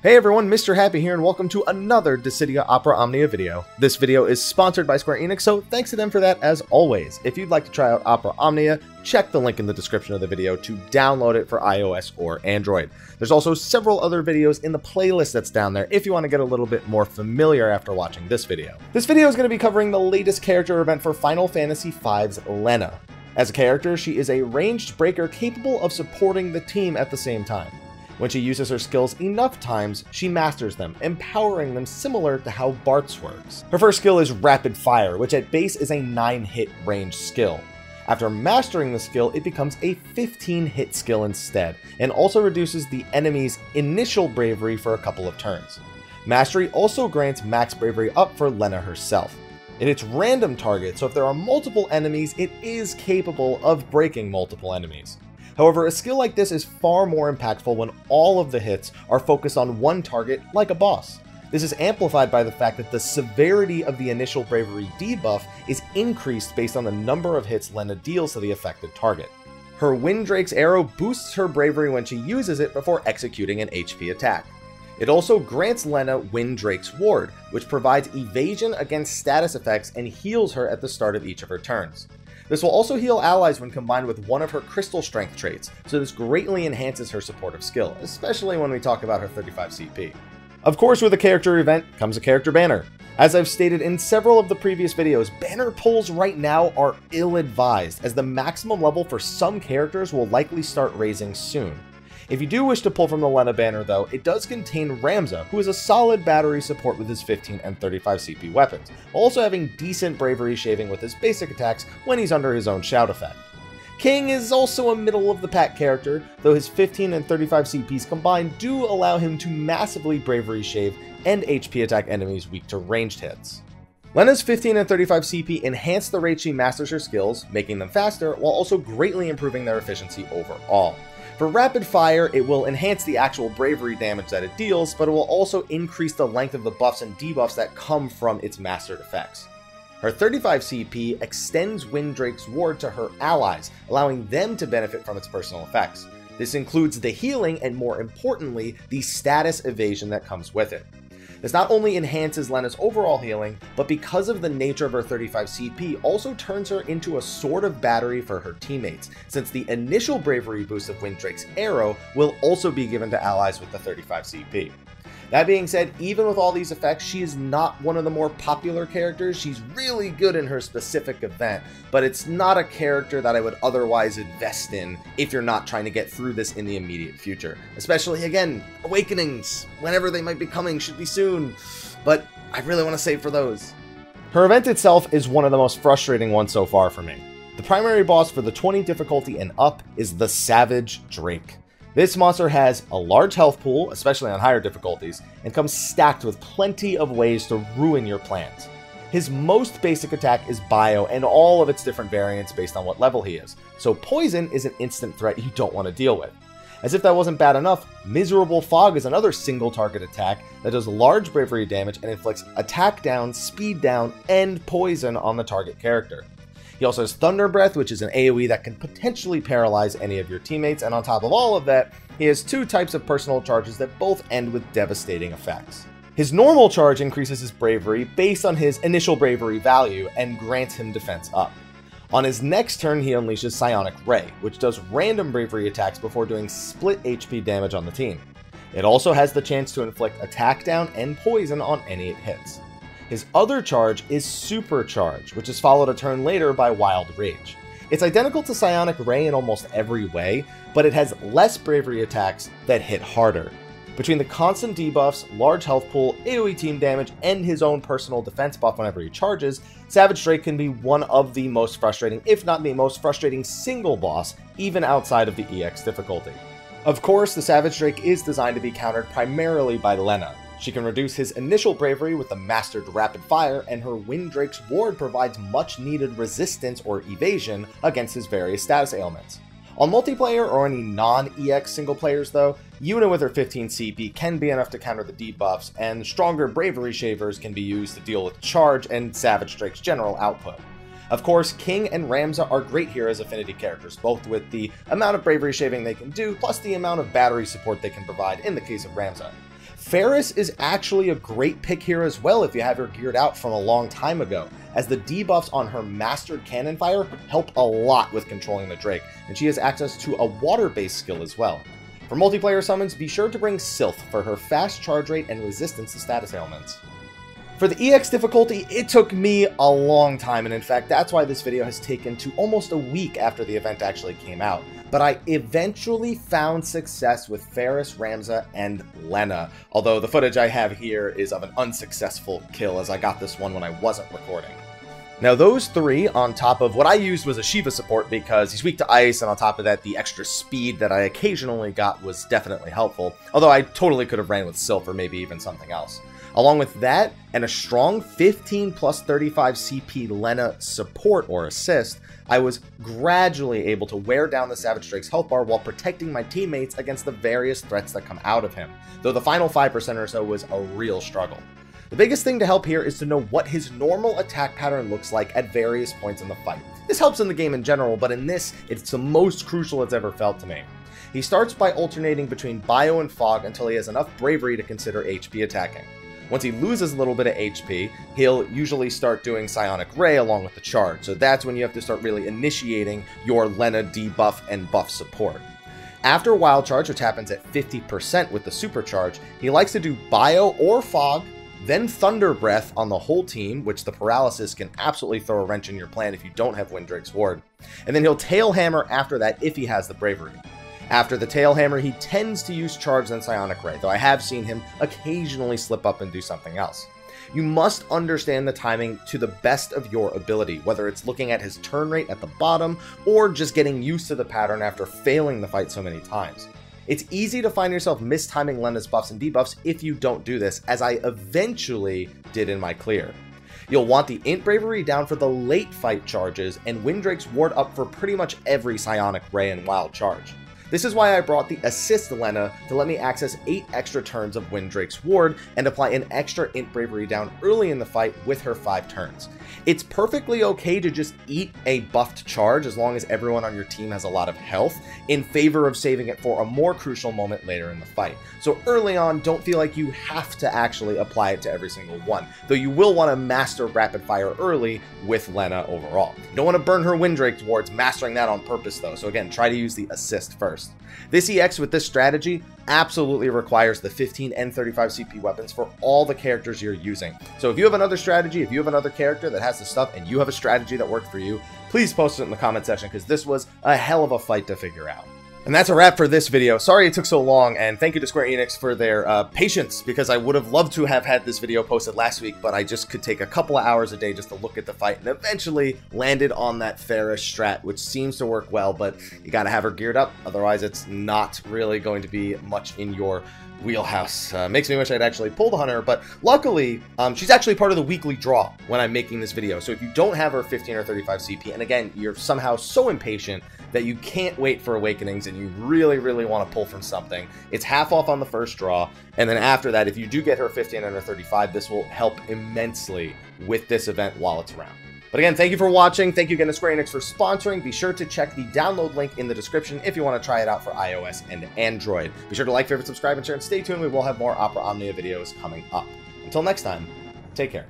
Hey everyone, Mr. Happy here, and welcome to another Dissidia Opera Omnia video. This video is sponsored by Square Enix, so thanks to them for that as always. If you'd like to try out Opera Omnia, check the link in the description of the video to download it for iOS or Android. There's also several other videos in the playlist that's down there if you want to get a little bit more familiar after watching this video. This video is going to be covering the latest character event for Final Fantasy V's Lenna. As a character, she is a ranged breaker capable of supporting the team at the same time. When she uses her skills enough times, she masters them, empowering them similar to how Bart's works. Her first skill is Rapid Fire, which at base is a 9-hit range skill. After mastering the skill, it becomes a 15-hit skill instead, and also reduces the enemy's initial bravery for a couple of turns. Mastery also grants max bravery up for Lenna herself. It hits random targets, so if there are multiple enemies, it is capable of breaking multiple enemies. However, a skill like this is far more impactful when all of the hits are focused on one target, like a boss. This is amplified by the fact that the severity of the initial bravery debuff is increased based on the number of hits Lenna deals to the affected target. Her Winddrake's arrow boosts her bravery when she uses it before executing an HP attack. It also grants Lenna Winddrake's Ward, which provides evasion against status effects and heals her at the start of each of her turns. This will also heal allies when combined with one of her crystal strength traits, so this greatly enhances her supportive skill, especially when we talk about her 35 CP. Of course, with a character event comes a character banner. As I've stated in several of the previous videos, banner pulls right now are ill-advised, as the maximum level for some characters will likely start raising soon. If you do wish to pull from the Lenna banner though, it does contain Ramza, who is a solid battery support with his 15 and 35 CP weapons, also having decent bravery shaving with his basic attacks when he's under his own shout effect. King is also a middle-of-the-pack character, though his 15 and 35 CPs combined do allow him to massively bravery shave and HP attack enemies weak to ranged hits. Lenna's 15 and 35 CP enhance the rate she masters her skills, making them faster, while also greatly improving their efficiency overall. For Rapid Fire, it will enhance the actual bravery damage that it deals, but it will also increase the length of the buffs and debuffs that come from its mastered effects. Her 35 CP extends Winddrake's Ward to her allies, allowing them to benefit from its personal effects. This includes the healing and, more importantly, the status evasion that comes with it. This not only enhances Lenna's overall healing, but because of the nature of her 35 CP, also turns her into a sort of battery for her teammates, since the initial bravery boost of Winddrake's arrow will also be given to allies with the 35 CP. That being said, even with all these effects, she is not one of the more popular characters. She's really good in her specific event, but it's not a character that I would otherwise invest in if you're not trying to get through this in the immediate future. Especially, again, Awakenings, whenever they might be coming, should be soon, but I really want to save for those. Her event itself is one of the most frustrating ones so far for me. The primary boss for the 20 difficulty and up is the Savage Drake. This monster has a large health pool, especially on higher difficulties, and comes stacked with plenty of ways to ruin your plans. His most basic attack is Bio and all of its different variants based on what level he is, so Poison is an instant threat you don't want to deal with. As if that wasn't bad enough, Miserable Fog is another single target attack that does large bravery damage and inflicts attack down, speed down, and poison on the target character. He also has Thunder Breath, which is an AoE that can potentially paralyze any of your teammates, and on top of all of that, he has two types of personal charges that both end with devastating effects. His normal charge increases his bravery based on his initial bravery value and grants him defense up. On his next turn, he unleashes Psionic Ray, which does random bravery attacks before doing split HP damage on the team. It also has the chance to inflict attack down and poison on any it hits. His other charge is Super Charge, which is followed a turn later by Wild Rage. It's identical to Psionic Ray in almost every way, but it has less bravery attacks that hit harder. Between the constant debuffs, large health pool, AoE team damage, and his own personal defense buff whenever he charges, Savage Drake can be one of the most frustrating, if not the most frustrating single boss, even outside of the EX difficulty. Of course, the Savage Drake is designed to be countered primarily by Lenna. She can reduce his initial bravery with the mastered Rapid Fire, and her Winddrake's Ward provides much needed resistance or evasion against his various status ailments. On multiplayer or any non-EX single players though, Yuna with her 15 CP can be enough to counter the debuffs, and stronger bravery shavers can be used to deal with charge and Savage Drake's general output. Of course, King and Ramza are great here as affinity characters, both with the amount of bravery shaving they can do, plus the amount of battery support they can provide in the case of Ramza. Ferris is actually a great pick here as well if you have her geared out from a long time ago, as the debuffs on her Mastered Cannon Fire help a lot with controlling the Drake, and she has access to a water-based skill as well. For multiplayer summons, be sure to bring Sylph for her fast charge rate and resistance to status ailments. For the EX difficulty, it took me a long time, and in fact that's why this video has taken to almost a week after the event actually came out. But I eventually found success with Ferris, Ramza, and Lenna, although the footage I have here is of an unsuccessful kill, as I got this one when I wasn't recording. Now those three, on top of what I used was a Shiva support because he's weak to ice, and on top of that the extra speed that I occasionally got was definitely helpful, although I totally could have ran with Sylph or maybe even something else. Along with that, and a strong 15 plus 35 CP Lenna support or assist, I was gradually able to wear down the Savage Drake's health bar while protecting my teammates against the various threats that come out of him, though the final 5% or so was a real struggle. The biggest thing to help here is to know what his normal attack pattern looks like at various points in the fight. This helps in the game in general, but in this, it's the most crucial it's ever felt to me. He starts by alternating between Bio and Fog until he has enough bravery to consider HP attacking. Once he loses a little bit of HP, he'll usually start doing Psionic Ray along with the charge, so that's when you have to start really initiating your Lenna debuff and buff support. After Wild Charge, which happens at 50% with the Supercharge, he likes to do Bio or Fog, then Thunder Breath on the whole team, which the paralysis can absolutely throw a wrench in your plan if you don't have Windrake's Ward, and then he'll Tail Hammer after that if he has the bravery. After the Tail Hammer, he tends to use Charge and Psionic Ray, though I have seen him occasionally slip up and do something else. You must understand the timing to the best of your ability, whether it's looking at his turn rate at the bottom, or just getting used to the pattern after failing the fight so many times. It's easy to find yourself mistiming Lenna's buffs and debuffs if you don't do this, as I eventually did in my clear. You'll want the Int Bravery down for the late fight charges, and Windrake's Ward up for pretty much every Psionic Ray and Wild Charge. This is why I brought the Assist Lenna to let me access 8 extra turns of Windrake's Ward and apply an extra Int Bravery down early in the fight with her 5 turns. It's perfectly okay to just eat a buffed charge as long as everyone on your team has a lot of health, in favor of saving it for a more crucial moment later in the fight. So early on, don't feel like you have to actually apply it to every single one, though you will want to master Rapid Fire early with Lenna overall. You don't want to burn her Windrake's Wards, mastering that on purpose though, so again, try to use the Assist first. This EX with this strategy absolutely requires the 15 and 35 CP weapons for all the characters you're using. So if you have another strategy, if you have another character that has the stuff and you have a strategy that worked for you, please post it in the comment section because this was a hell of a fight to figure out. And that's a wrap for this video. Sorry it took so long, and thank you to Square Enix for their patience, because I would have loved to have had this video posted last week, but I just could take a couple of hours a day just to look at the fight, and eventually landed on that Ferris strat, which seems to work well, but you gotta have her geared up, otherwise it's not really going to be much in your wheelhouse. Makes me wish I'd actually pulled the Hunter, but luckily, she's actually part of the weekly draw when I'm making this video, so if you don't have her 15 or 35 CP, and again, you're somehow so impatient that you can't wait for Awakenings and you really want to pull from something, it's half off on the first draw, and then after that, if you do get her 15 under 35, this will help immensely with this event while it's around. But again, thank you for watching. Thank you again to Square Enix for sponsoring. Be sure to check the download link in the description if you want to try it out for iOS and Android. Be sure to like, favorite, subscribe, and share, and stay tuned. We will have more Opera Omnia videos coming up. Until next time, take care.